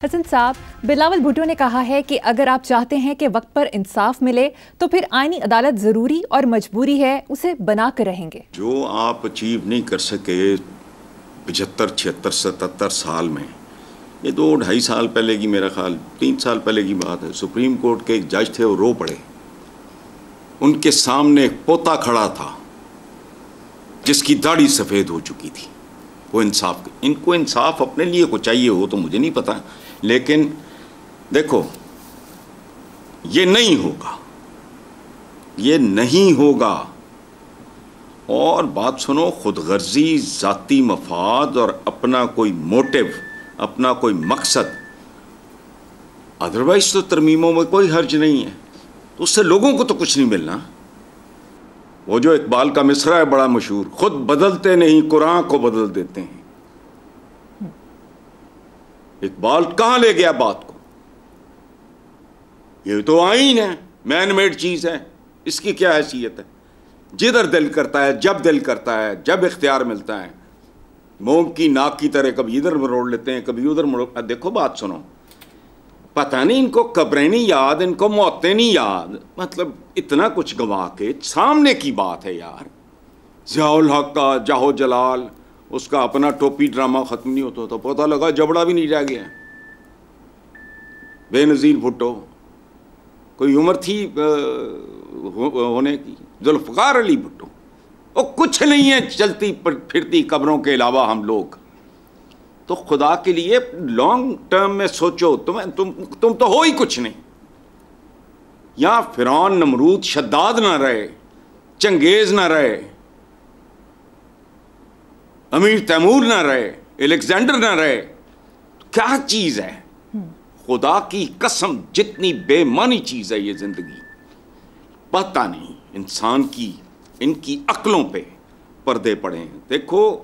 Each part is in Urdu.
حسن صاحب، بلاول بھٹو نے کہا ہے کہ اگر آپ چاہتے ہیں کہ وقت پر انصاف ملے تو پھر آئینی عدالت ضروری اور مجبوری ہے، اسے بنا کر رہیں گے۔ جو آپ اچیو نہیں کر سکے 75 76 77 سال میں، یہ 2-2.5 سال پہلے کی، میرا خیال 3 سال پہلے کی بات ہے، سپریم کورٹ کے ایک جج تھے، وہ رو پڑے۔ ان کے سامنے ایک پوتا کھڑا تھا جس کی داڑھی سفید ہو چکی تھی۔ وہ انصاف، ان کو انصاف اپنے لیے کو چاہیے ہو تو مجھے نہیں پتا، لیکن دیکھو یہ نہیں ہوگا، یہ نہیں ہوگا۔ اور بات سنو، خود غرضی، ذاتی مفاد اور اپنا کوئی موٹیو، اپنا کوئی مقصد، ادروائز تو ترمیموں میں کوئی حرج نہیں ہے، تو اس سے لوگوں کو تو کچھ نہیں ملنا۔ وہ جو اقبال کا مصرع ہے بڑا مشہور، خود بدلتے نہیں قرآن کو بدل دیتے ہیں۔ اقبال کہاں لے گیا بات کو؟ یہ تو آئین ہے، مین میڈ چیز ہے، اس کی کیا حیثیت ہے؟ جدھر دل کرتا ہے، جب دل کرتا ہے، جب اختیار ملتا ہے، موم کی ناک کی طرح کبھی ادھر مروڑ لیتے ہیں، کبھی ادھر مروڑ۔ دیکھو بات سنو، پتہ نہیں ان کو قبریں نہیں یاد، ان کو موتیں نہیں یاد، مطلب اتنا کچھ گوا کے سامنے کی بات ہے یار۔ ضیاء الحق کا جاہو جلال، اس کا اپنا ٹوپی ڈرامہ ختم نہیں ہوتا تو پتہ لگا جبڑا بھی نہیں رہ گیا۔ بے نظیر بھٹو، کوئی عمر تھی ہونے کی؟ ذوالفقار علی بھٹو، وہ کچھ نہیں ہے چلتی پھرتی قبروں کے علاوہ ہم لوگ۔ تو خدا کے لیے لانگ ٹرم میں سوچو، تم تو ہو ہی کچھ نہیں۔ یا فرعون، نمرود، شداد نہ رہے، چنگیز نہ رہے، امیر تیمور نہ رہے، الیگزینڈر نہ رہے، کیا چیز ہے؟ خدا کی قسم جتنی بے معنی چیز ہے یہ زندگی، پتہ نہیں انسان کی، ان کی عقلوں پہ پردے پڑے ہیں۔ دیکھو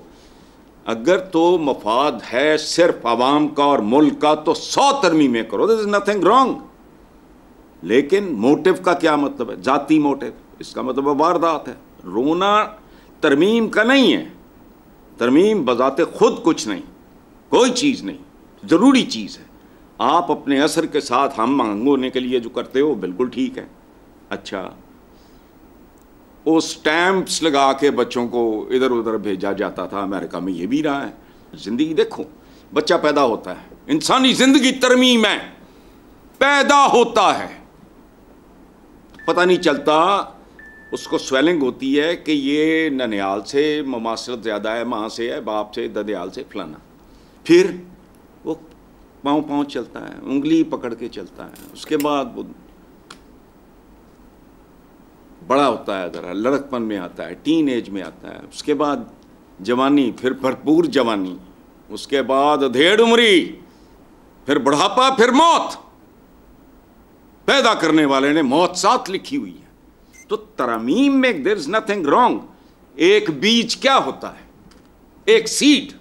اگر تو مفاد ہے صرف عوام کا اور ملک کا تو 100 ترمیمیں کرو، there is nothing wrong، لیکن موٹیو کا کیا مطلب ہے؟ ذاتی موٹیو، اس کا مطلب واردات ہے۔ رونا ترمیم کا نہیں ہے، ترمیم بذات خود کچھ نہیں، کوئی چیز نہیں، ضروری چیز ہے۔ آپ اپنے اثر کے ساتھ ہم آہنگ ہونے کے لیے جو کرتے ہو بالکل ٹھیک ہے۔ اچھا، وہ سٹیمپس لگا کے بچوں کو ادھر ادھر بھیجا جاتا تھا، امریکہ میں یہ بھی رہا ہے۔ زندگی دیکھو، بچہ پیدا ہوتا ہے، انسانی زندگی ترمیم ہے، پیدا ہوتا ہے، پتہ نہیں چلتا، اس کو سویلنگ ہوتی ہے کہ یہ ننیال سے مماثلت زیادہ ہے، ماں سے ہے، باپ سے، ددیال سے، فلانا۔ پھر وہ پاؤں چلتا ہے، انگلی پکڑ کے چلتا ہے، اس کے بعد وہ بڑا ہوتا ہے، ذرا لڑکپن میں آتا ہے، ٹین ایج میں آتا ہے، اس کے بعد جوانی، پھر بھرپور جوانی، اس کے بعد ادھیڑ عمری، پھر بڑھاپا، پھر موت۔ پیدا کرنے والے نے موت ساتھ لکھی ہوئی ہے۔ تو ترمیم میں there is nothing wrong۔ ایک بیج کیا ہوتا ہے؟ ایک سیڈ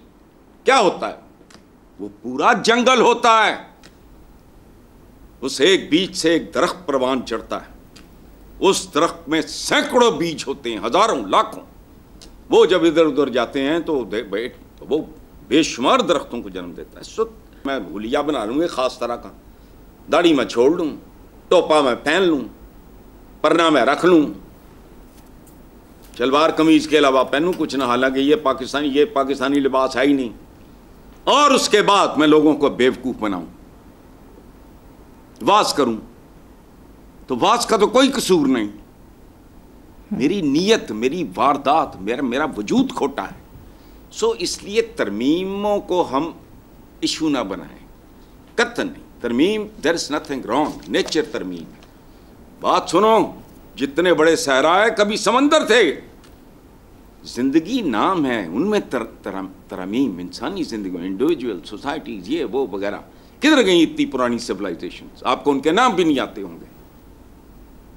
کیا ہوتا ہے؟ وہ پورا جنگل ہوتا ہے۔ اس ایک بیج سے ایک درخت پروان چڑھتا ہے، اس درخت میں سینکڑوں بیج ہوتے ہیں، ہزاروں، لاکھوں۔ وہ جب ادھر ادھر جاتے ہیں تو وہ بے شمار درختوں کو جنم دیتا ہے۔ میں بھولیا بنا لوں ایک خاص طرح کا، داڑھی میں چھوڑ لوں، ٹوپا میں پہن لوں، پرنا میں رکھ لوں، شلوار قمیض کے علاوہ پہنوں کچھ نہ، حالانکہ یہ پاکستانی لباس ہے ہی نہیں، اور اس کے بعد میں لوگوں کو بیوقوف بناؤں، واز کروں، تو واز کا تو کوئی قصور نہیں، میری نیت، میری واردات، میرا وجود کھوٹا ہے۔ سو اس لیے ترمیموں کو ہم ایشو نہ بنائیں، قطعاً نہیں۔ ترمیم there is nothing wrong، nature ترمیم۔ بات سنو، جتنے بڑے صحرا ہے کبھی سمندر تھے، زندگی نام ہے، ان میں ترمیم، انسانی زندگی، انڈیویجول، سوسائٹیز، یہ وہ وغیرہ، کدھر گئی اتنی پرانی سیولائزیشنز؟ آپ کو ان کے نام بھی نہیں آتے ہوں گے۔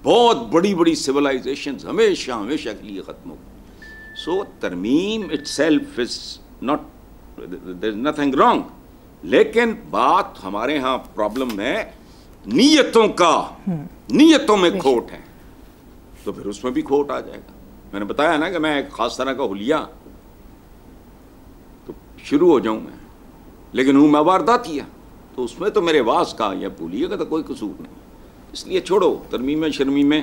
بہت بڑی بڑی سیولائزیشنز ہمیشہ کے لیے ختم ہو گئی۔ سو ترمیم it self is not, there is nothing wrong, لیکن بات ہمارے ہاں پرابلم ہے نیتوں کا، نیتوں میں کھوٹ ہے، تو پھر اس میں بھی کھوٹ آ جائے گا۔ میں نے بتایا نا کہ میں ایک خاص طرح کا حلیہ تو شروع ہو جاؤں میں، لیکن ہوں میں وارداتیہ۔ تو اس میں تو میرے واس کا یا بولیے گا تو کوئی قصور نہیں. اس لیے چھوڑو ترمیم شرمیم میں.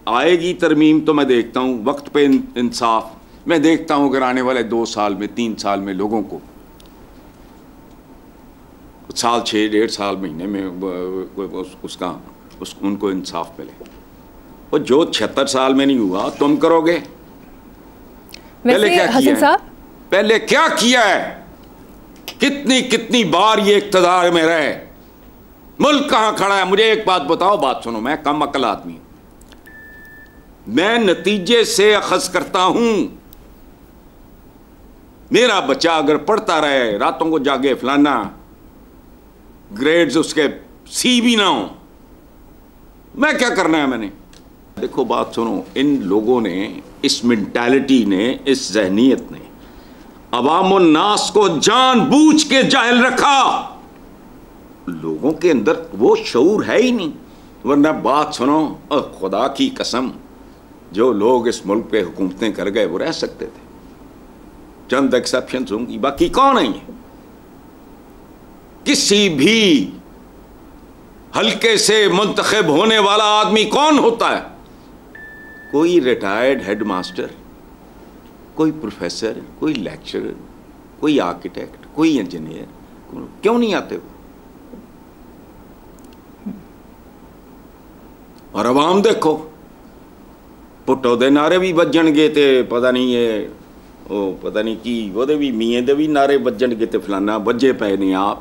آئے گی ترمیم تو میں دیکھتا ہوں وقت پہ انصاف. میں دیکھتا ہوں اگر آنے والے 2 سال میں 3 سال میں لوگوں کو سال 6 1.5 سال مہینے میں ان کو انصاف ملے. اور جو 76 سال میں نہیں ہوا تم کرو گے. پہلے کیا کیا ہے؟ پہلے کیا کیا ہے؟ کتنی بار یہ اقتدار میں رہے. ملک کہاں کھڑا ہے؟ مجھے ایک بات بتاؤ, بات سنو. میں کم عقل آدمی ہوں, میں نتیجے سے اخذ کرتا ہوں. میرا بچہ اگر پڑھتا رہے, راتوں کو جاگے, فلانا گریڈز اس کے سی بھی نہ ہوں, میں کیا کرنا ہے؟ میں نے دیکھو بات سنو, ان لوگوں نے, اس مینٹالٹی نے, اس ذہنیت نے عوام الناس کو جان بوجھ کے جاہل رکھا. لوگوں کے اندر وہ شعور ہے ہی نہیں. ورنہ بات سنو, خدا کی قسم جو لوگ اس ملک پہ حکومتیں کر گئے وہ رہ سکتے تھے. چند ایکسیپشنز ہوں گی, باقی کون ہیں یہ؟ کسی بھی حلقے سے منتخب ہونے والا آدمی کون ہوتا ہے؟ کوئی ریٹائرڈ ہیڈ ماسٹر, کوئی پروفیسر, کوئی لیکچرر, کوئی آرکیٹیکٹ, کوئی انجینئر. کیوں نہیں آتے وہ؟ اور عوام دیکھو, پٹو دے نعرے بھی بجن گے تے پتہ نہیں یہ پتہ نہیں کی وہ دے بھی میاں دے بھی نعرے بجن گے تے فلانا بجے پے نہیں آپ.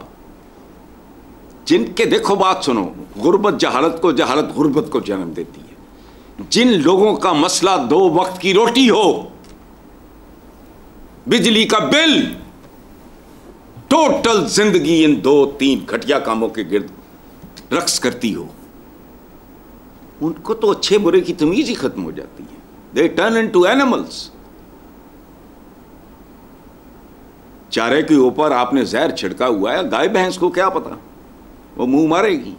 جن کے دیکھو بات سنو, غربت جہالت کو, جہالت غربت کو جنم دیتی ہے. جن لوگوں کا مسئلہ 2 وقت کی روٹی ہو, بجلی کا بل, ٹوٹل زندگی ان 2-3 گھٹیا کاموں کے گرد رقص کرتی ہو, ان کو تو اچھے برے کی تمیز ہی ختم ہو جاتی ہے. They turn into animals. چارے کے اوپر آپ نے زہر چھڑکا ہوا ہے, گائے بھینس کو کیا پتا, وہ منہ مارے گی.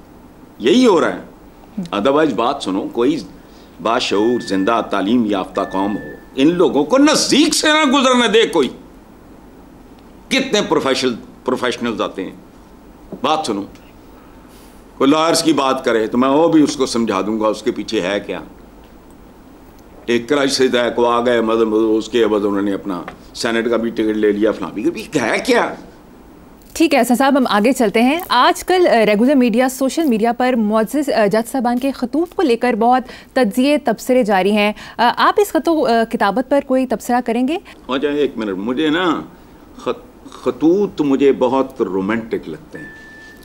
یہی ہو رہا ہے. ادروائز بات سنو, کوئی باشعور زندہ تعلیم یافتہ قوم ہو, ان لوگوں کو نزدیک سے نہ گزرنے دے کوئی. کتنے پروفیشنلز آتے ہیں. بات سنو, کوئی لائرز کی بات کرے تو میں وہ بھی اس کو سمجھا دوں گا اس کے پیچھے ہے کیا. ایک کرائسس ہے کو آ گئے, مطلب اس کے بعد انہوں نے اپنا سینٹ کا بھی ٹکٹ لے لیا, فلاں بھی ہے کیا. ٹھیک ہے احسان صاحب, ہم آگے چلتے ہیں. آج کل ریگولر میڈیا, سوشل میڈیا پر معزز جج صاحبان کے خطوط کو لے کر بہت تجزیے تبصرے جاری ہیں. آپ اس خط و کتابت پر کوئی تبصرہ کریں گے؟ جائے ایک منٹ, مجھے نا خطوط مجھے بہت رومانٹک لگتے ہیں.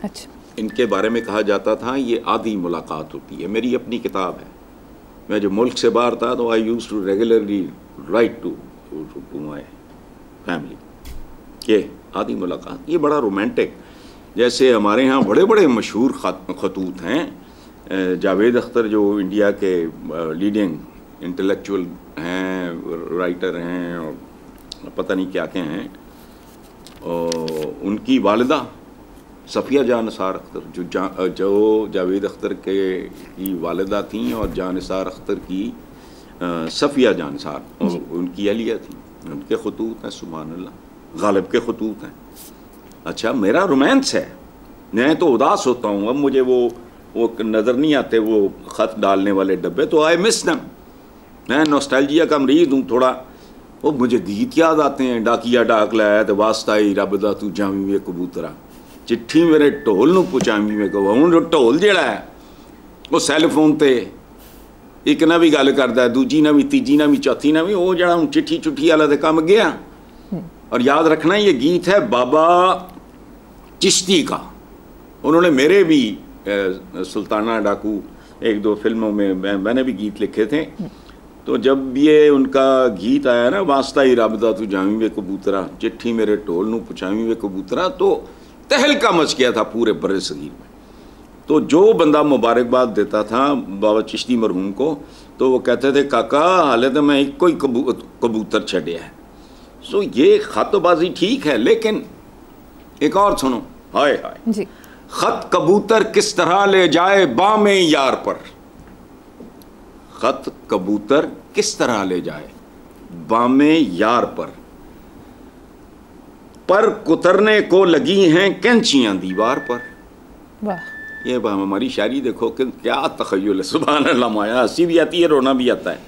اچھا. ان کے بارے میں کہا جاتا تھا یہ آدھی ملاقات ہوتی ہے. میری اپنی کتاب ہے, میں جو ملک سے باہر تھا تو I use to regularly write to my family کہ آدھی ملاقات. یہ بڑا رومانٹک, جیسے ہمارے ہاں بڑے بڑے مشہور خطوط ہیں. جاوید اختر جو انڈیا کے لیڈنگ انٹلیکچوئل ہیں, رائٹر ہیں اور پتہ نہیں کیا کیا ہیں, اور ان کی والدہ صفیہ جان نثار اختر جو جاوید اختر کی والدہ تھیں, اور جان نثار اختر کی صفیہ جان نثار, اور ان کی اہلیہ تھیں. ان کے خطوط ہیں, سبحان اللہ, غالب کے خطوط ہیں. اچھا, میرا رومانس ہے, میں تو اداس ہوتا ہوں. اب مجھے وہ نظر نہیں آتے وہ خط ڈالنے والے ڈبے, تو آئی مس دم. میں نوسٹالجیا کا مریض ہوں تھوڑا. وہ مجھے گیت یاد آتے ہیں, ڈاکیا ڈاک لایا تو واسطائی رب دا تو جاویں وے کبوترا, چٹھی میرے ٹول نو پہنچاویں وے کبوترا. ہوں جو ٹول جڑا ہے وہ سیل فون تے ایک نہ بھی گل کرتا ہے, دوجی نہ بھی, تیجی نہ بھی, چوتھی نہ بھی. وہ جڑا ہوں چٹھی چٹھی والا تے کم گیا. اور یاد رکھنا یہ گیت ہے بابا چشتی کا. انہوں نے میرے بھی سلطانہ ڈاکو 1-2 فلموں میں نے بھی گیت لکھے تھے. تو جب یہ ان کا گیت آیا نا, واسطہ ہی رب دا تو جاویں وے کبوترا, چٹھی میرے ٹول نو پہنچاویں وے کبوترا, تو تہلکہ مچ گیا تھا پورے بر صغیر میں. تو جو بندہ مبارکباد دیتا تھا بابا چشتی مرحوم کو, تو وہ کہتے تھے کاکا حالے تو میں ایک کوئی کبوتر چھڑیا ہے. سو یہ خط بازی ٹھیک ہے, لیکن ایک اور سنو. ہائے ہائے جی. خط کبوتر کس طرح لے جائے بام یار پر, خط کبوتر کس طرح لے جائے بام یار پر, پر کترنے کو لگی ہیں کینچیاں دیوار پر. واہ یہ ہماری شاعری دیکھو کہ کیا تخیل ہے. سبحان اللہ. مایا ہنسی بھی آتی ہے رونا بھی آتا ہے.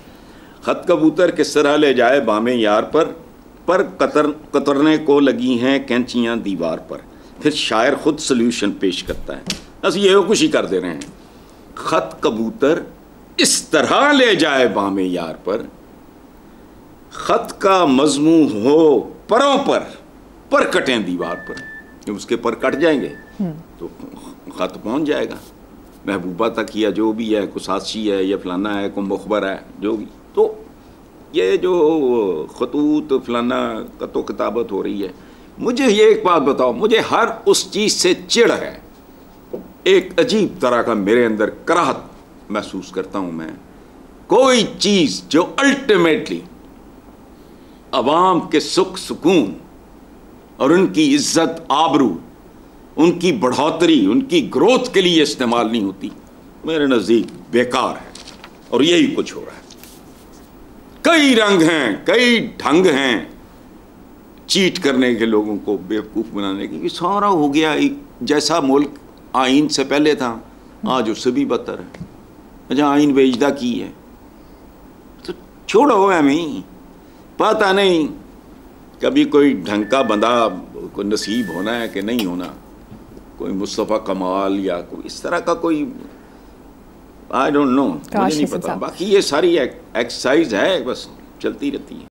خط کبوتر کس طرح لے جائے بام یار پر کترنے کو لگی ہیں کینچیاں دیوار پر. پھر شاعر خود سلیوشن پیش کرتا ہے. بس یہ کچھ ہی کر دے رہے ہیں. خط کبوتر اس طرح لے جائے بام یار پر, خط کا مضمون ہو پروں پر کٹیں دیوار پر. جب اس کے پر کٹ جائیں گے تو خط پہنچ جائے گا محبوبہ تک, یا جو بھی ہے, کوئی ساتھی ہے یا فلانا ہے, کوئی مخبر ہے, جو بھی. تو یہ جو خطوط فلانا و کتابت ہو رہی ہے, مجھے یہ ایک بات بتاؤ, مجھے ہر اس چیز سے چڑ ہے. ایک عجیب طرح کا میرے اندر کراہت محسوس کرتا ہوں میں. کوئی چیز جو الٹیمیٹلی عوام کے سکھ سکون اور ان کی عزت آبرو, ان کی بڑھوتری, ان کی گروتھ کے لیے استعمال نہیں ہوتی, میرے نزدیک بیکار ہے. اور یہی کچھ ہو رہا ہے. کئی رنگ ہیں, کئی ڈھنگ ہیں چیٹ کرنے کے, لوگوں کو بیوقوف بنانے کے. یہ سارا ہو گیا جیسا ملک آئین سے پہلے تھا, آج اس سے بھی بدتر ہے. اچھا آئین ویجدہ کی ہے تو چھوڑو ہمیں, پتہ نہیں کبھی کوئی ڈھنگ کا بندہ کوئی نصیب ہونا ہے کہ نہیں ہونا, کوئی مصطفیٰ کمال یا کوئی اس طرح کا کوئی, آئی ڈونٹ نو, مجھے نہیں پتا. باقی یہ ساری ایکسرسائز ہے, بس چلتی رہتی ہے.